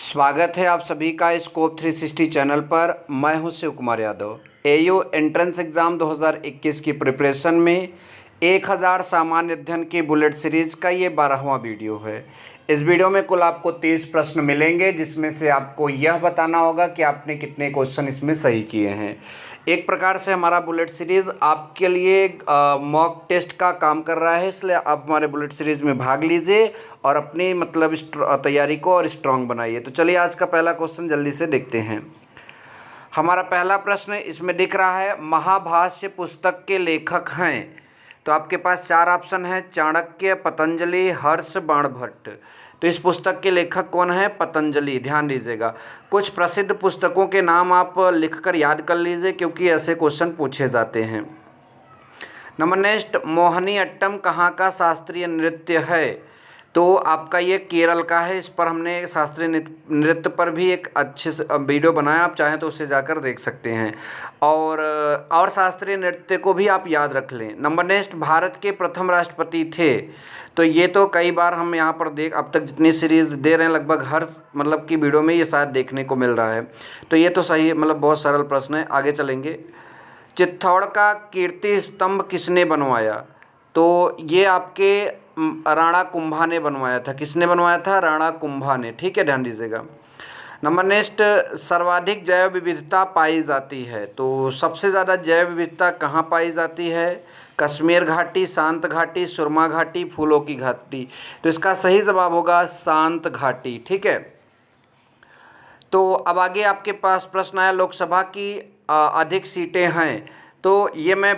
स्वागत है आप सभी का स्कोप 360 चैनल पर। मैं हूं Shiv Kumar Yadav. AU entrance exam 2021 की प्रिपरेशन में 1000 सामान्य अध्ययन की बुलेट सीरीज़ का ये 12वां वीडियो है। इस वीडियो में कुल आपको 30 प्रश्न मिलेंगे, जिसमें से आपको यह बताना होगा कि आपने कितने क्वेश्चन इसमें सही किए हैं। एक प्रकार से हमारा बुलेट सीरीज़ आपके लिए मॉक टेस्ट का काम कर रहा है, इसलिए आप हमारे बुलेट सीरीज़ में भाग लीजिए और अपनी तैयारी को और स्ट्रॉन्ग बनाइए। तो चलिए आज का पहला क्वेश्चन जल्दी से देखते हैं। हमारा पहला प्रश्न इसमें दिख रहा है, महाभाष्य पुस्तक के लेखक हैं। तो आपके पास 4 ऑप्शन हैं, चाणक्य, पतंजलि, हर्ष, बाणभट्ट। तो इस पुस्तक के लेखक कौन है? पतंजलि। ध्यान दीजिएगा, कुछ प्रसिद्ध पुस्तकों के नाम आप लिखकर याद कर लीजिए, क्योंकि ऐसे क्वेश्चन पूछे जाते हैं। नंबर नेक्स्ट, मोहिनी अट्टम कहाँ का शास्त्रीय नृत्य है? तो आपका ये केरल का है। इस पर हमने शास्त्रीय नृत्य पर भी एक अच्छे से वीडियो बनाया, आप चाहें तो उसे जाकर देख सकते हैं। और शास्त्रीय नृत्य को भी आप याद रख लें। नंबर नेक्स्ट, भारत के प्रथम राष्ट्रपति थे। तो ये तो कई बार हम यहाँ पर अब तक जितनी सीरीज़ दे रहे हैं, लगभग हर की वीडियो में ये शायद देखने को मिल रहा है। तो ये तो सही, बहुत सरल प्रश्न है। आगे चलेंगे। चित्तौड़ का कीर्ति स्तंभ किसने बनवाया? तो ये आपके राणा कुंभा ने बनवाया था। किसने बनवाया था? राणा कुंभा ने। ठीक है, ध्यान दीजिएगा। नंबर नेक्स्ट, सर्वाधिक जैव विविधता पाई जाती है। तो सबसे ज़्यादा जैव विविधता कहाँ पाई जाती है? कश्मीर घाटी, शांत घाटी, सुरमा घाटी, फूलों की घाटी। तो इसका सही जवाब होगा शांत घाटी। ठीक है, तो अब आगे आपके पास प्रश्न आया, लोकसभा की अधिक सीटें हैं। तो ये मैं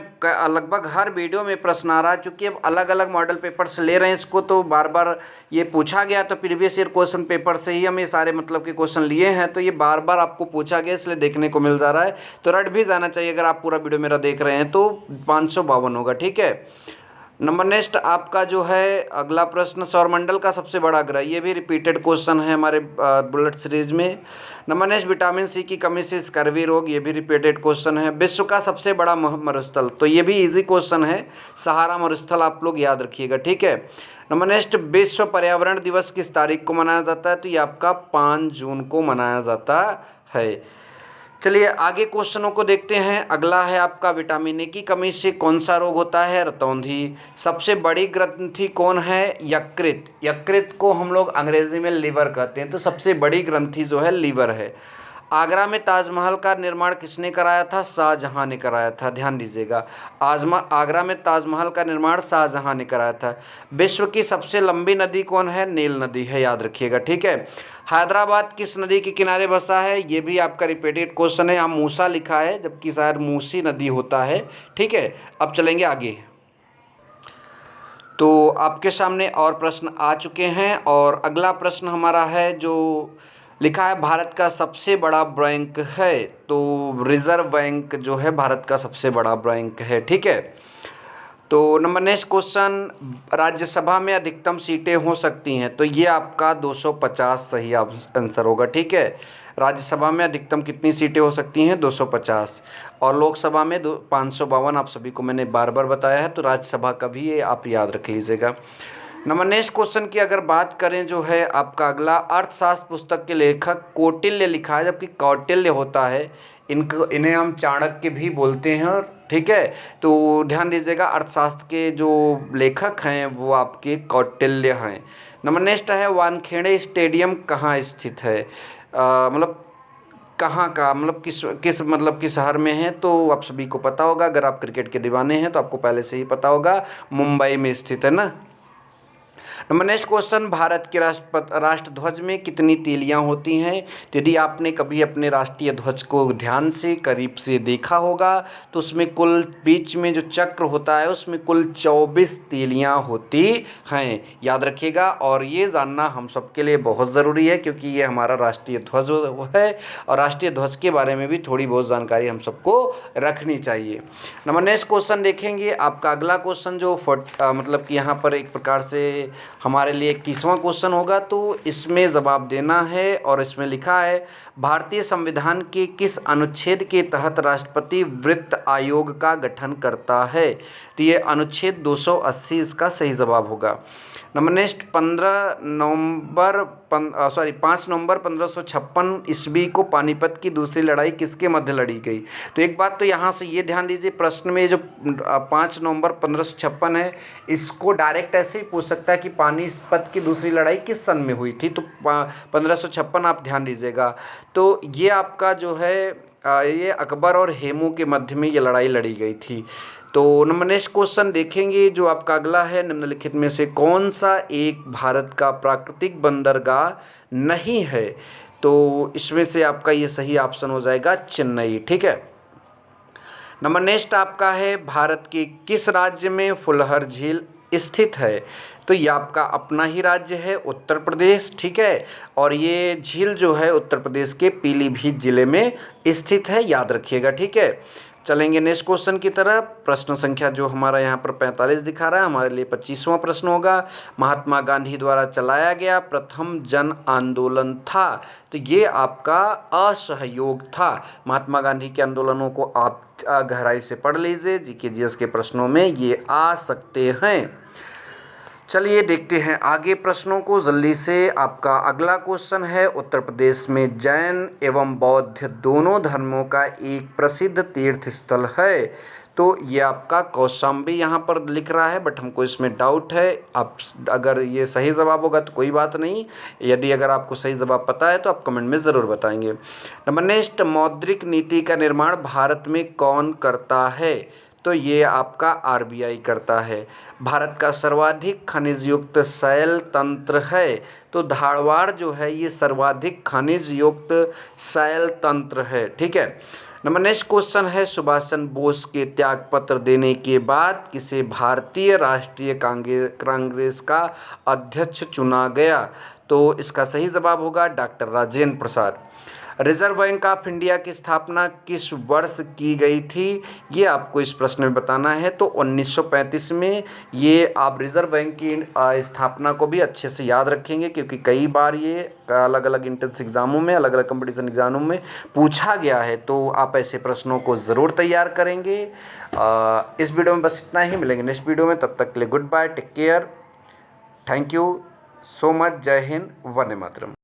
लगभग हर वीडियो में प्रश्न आ रहा है, क्योंकि अब अलग अलग मॉडल पेपर से ले रहे हैं इसको, तो बार बार ये पूछा गया। तो प्रीवियस ईयर क्वेश्चन पेपर से ही हम ये सारे के क्वेश्चन लिए हैं, तो ये बार बार आपको पूछा गया, इसलिए देखने को मिल जा रहा है। तो रट भी जाना चाहिए, अगर आप पूरा वीडियो मेरा देख रहे हैं तो 552 होगा। ठीक है। नंबर नेक्स्ट आपका जो है अगला प्रश्न, सौरमंडल का सबसे बड़ा ग्रह। ये भी रिपीटेड क्वेश्चन है हमारे बुलेट सीरीज में। नंबर नेक्स्ट, विटामिन सी की कमी से स्कर्वी रोग। ये भी रिपीटेड क्वेश्चन है। विश्व का सबसे बड़ा मरुस्थल। तो ये भी इजी क्वेश्चन है, सहारा मरुस्थल आप लोग याद रखिएगा। ठीक है। नंबर नेक्स्ट, विश्व पर्यावरण दिवस किस तारीख को मनाया जाता है? तो ये आपका 5 जून को मनाया जाता है। चलिए आगे क्वेश्चनों को देखते हैं। अगला है आपका, विटामिन ए की कमी से कौन सा रोग होता है? रतौंधी। सबसे बड़ी ग्रंथि कौन है? यकृत। यकृत को हम लोग अंग्रेजी में लिवर कहते हैं। तो सबसे बड़ी ग्रंथि जो है लिवर है। आगरा में ताजमहल का निर्माण किसने कराया था? शाहजहां ने कराया था। ध्यान दीजिएगा, आगरा में ताजमहल का निर्माण शाहजहां ने कराया था। विश्व की सबसे लंबी नदी कौन है? नील नदी है, याद रखिएगा। ठीक है। हैदराबाद किस नदी के किनारे बसा है? ये भी आपका रिपीटेड क्वेश्चन है। यहाँ मूसा लिखा है, जबकि शायद मूसी नदी होता है। ठीक है, अब चलेंगे आगे। तो आपके सामने और प्रश्न आ चुके हैं, और अगला प्रश्न हमारा है जो लिखा है, भारत का सबसे बड़ा बैंक है। तो रिजर्व बैंक जो है भारत का सबसे बड़ा बैंक है। ठीक है। तो नंबर नेक्स्ट क्वेश्चन, राज्यसभा में अधिकतम सीटें हो सकती हैं। तो ये आपका 250 सही आंसर होगा। ठीक है, राज्यसभा में अधिकतम कितनी सीटें हो सकती हैं? 250। और लोकसभा में 552। आप सभी को मैंने बार बार बताया है, तो राज्यसभा का भी ये आप याद रख लीजिएगा। नंबर नेक्स्ट क्वेश्चन की अगर बात करें, जो है आपका अगला, अर्थशास्त्र पुस्तक के लेखक कौटिल्य लिखा है, जबकि कौटिल्य होता है। इन्हें हम चाणक्य भी बोलते हैं। ठीक है, तो ध्यान दीजिएगा, अर्थशास्त्र के जो लेखक हैं वो आपके कौटिल्य हैं। नंबर नेक्स्ट है, वानखेड़े स्टेडियम कहाँ स्थित है? कहाँ का, किस शहर में है? तो आप सभी को पता होगा, अगर आप क्रिकेट के दीवाने हैं तो आपको पहले से ही पता होगा, मुंबई में स्थित है ना। नंबर नेक्स्ट क्वेश्चन, भारत के राष्ट्रध्वज में कितनी तीलियां होती हैं? तो यदि आपने कभी अपने राष्ट्रीय ध्वज को ध्यान से करीब से देखा होगा, तो उसमें कुल बीच में जो चक्र होता है उसमें कुल 24 तीलियां होती हैं, याद रखिएगा। और ये जानना हम सबके लिए बहुत ज़रूरी है, क्योंकि ये हमारा राष्ट्रीय ध्वज है, और राष्ट्रीय ध्वज के बारे में भी थोड़ी बहुत जानकारी हम सबको रखनी चाहिए। नंबर नेक्स्ट क्वेश्चन देखेंगे, आपका अगला क्वेश्चन जो कि यहाँ पर एक प्रकार से हमारे लिए 21वां क्वेश्चन होगा। तो इसमें जवाब देना है, और इसमें लिखा है, भारतीय संविधान के किस अनुच्छेद के तहत राष्ट्रपति वित्त आयोग का गठन करता है? तो ये अनुच्छेद 280 इसका सही जवाब होगा। नंबर नेक्स्ट 5 नवंबर 1556 ईस्वी को पानीपत की दूसरी लड़ाई किसके मध्य लड़ी गई। तो एक बात तो यहाँ से ये ध्यान दीजिए, प्रश्न में जो 5 नवंबर 1556 है, इसको डायरेक्ट ऐसे ही पूछ सकता है कि पानीपत की दूसरी लड़ाई किस सन में हुई थी, तो 1556 आप ध्यान दीजिएगा। तो ये आपका जो है ये अकबर और हेमू के मध्य में ये लड़ाई लड़ी गई थी। तो नंबर नेक्स्ट क्वेश्चन देखेंगे जो आपका अगला है, निम्नलिखित में से कौन सा एक भारत का प्राकृतिक बंदरगाह नहीं है। तो इसमें से आपका ये सही ऑप्शन हो जाएगा चेन्नई, ठीक है। नंबर नेक्स्ट आपका है, भारत के किस राज्य में फुलहर झील स्थित है। तो ये आपका अपना ही राज्य है, उत्तर प्रदेश, ठीक है। और ये झील जो है उत्तर प्रदेश के पीलीभीत जिले में स्थित है, याद रखिएगा, ठीक है। चलेंगे नेक्स्ट क्वेश्चन की तरफ। प्रश्न संख्या जो हमारा यहाँ पर 45 दिखा रहा है, हमारे लिए 25वां प्रश्न होगा। महात्मा गांधी द्वारा चलाया गया प्रथम जन आंदोलन था। तो ये आपका असहयोग था। महात्मा गांधी के आंदोलनों को आप गहराई से पढ़ लीजिए, जीके जीएस के प्रश्नों में ये आ सकते हैं। चलिए देखते हैं आगे प्रश्नों को जल्दी से। आपका अगला क्वेश्चन है, उत्तर प्रदेश में जैन एवं बौद्ध दोनों धर्मों का एक प्रसिद्ध तीर्थ स्थल है। तो ये आपका कौशाम्बी यहाँ पर लिख रहा है, बट हमको इसमें डाउट है। आप अगर ये सही जवाब होगा तो कोई बात नहीं, यदि अगर आपको सही जवाब पता है तो आप कमेंट में ज़रूर बताएंगे। नंबर नेक्स्ट, मौद्रिक नीति का निर्माण भारत में कौन करता है। तो ये आपका आरबीआई करता है। भारत का सर्वाधिक खनिज युक्त शैल तंत्र है। तो धारवाड़ जो है ये सर्वाधिक खनिज युक्त शैल तंत्र है, ठीक है। नंबर नेक्स्ट क्वेश्चन है, सुभाष चंद्र बोस के त्यागपत्र देने के बाद किसे भारतीय राष्ट्रीय कांग्रेस का अध्यक्ष चुना गया। तो इसका सही जवाब होगा doctor Rajendra Prasad. Reserve bank of India की स्थापना किस वर्ष की गई थी, ये आपको इस प्रश्न में बताना है। तो 1935 में। ये आप रिजर्व बैंक की स्थापना को भी अच्छे से याद रखेंगे, क्योंकि कई बार ये अलग अलग एंट्रेंस एग्जामों में, अलग अलग कंपटीशन एग्जामों में पूछा गया है। तो आप ऐसे प्रश्नों को ज़रूर तैयार करेंगे। इस वीडियो में बस इतना ही, मिलेंगे नेक्स्ट वीडियो में। तब तक के लिए good bye, take care, thank you so much, जय हिंद, वंदे मातरम।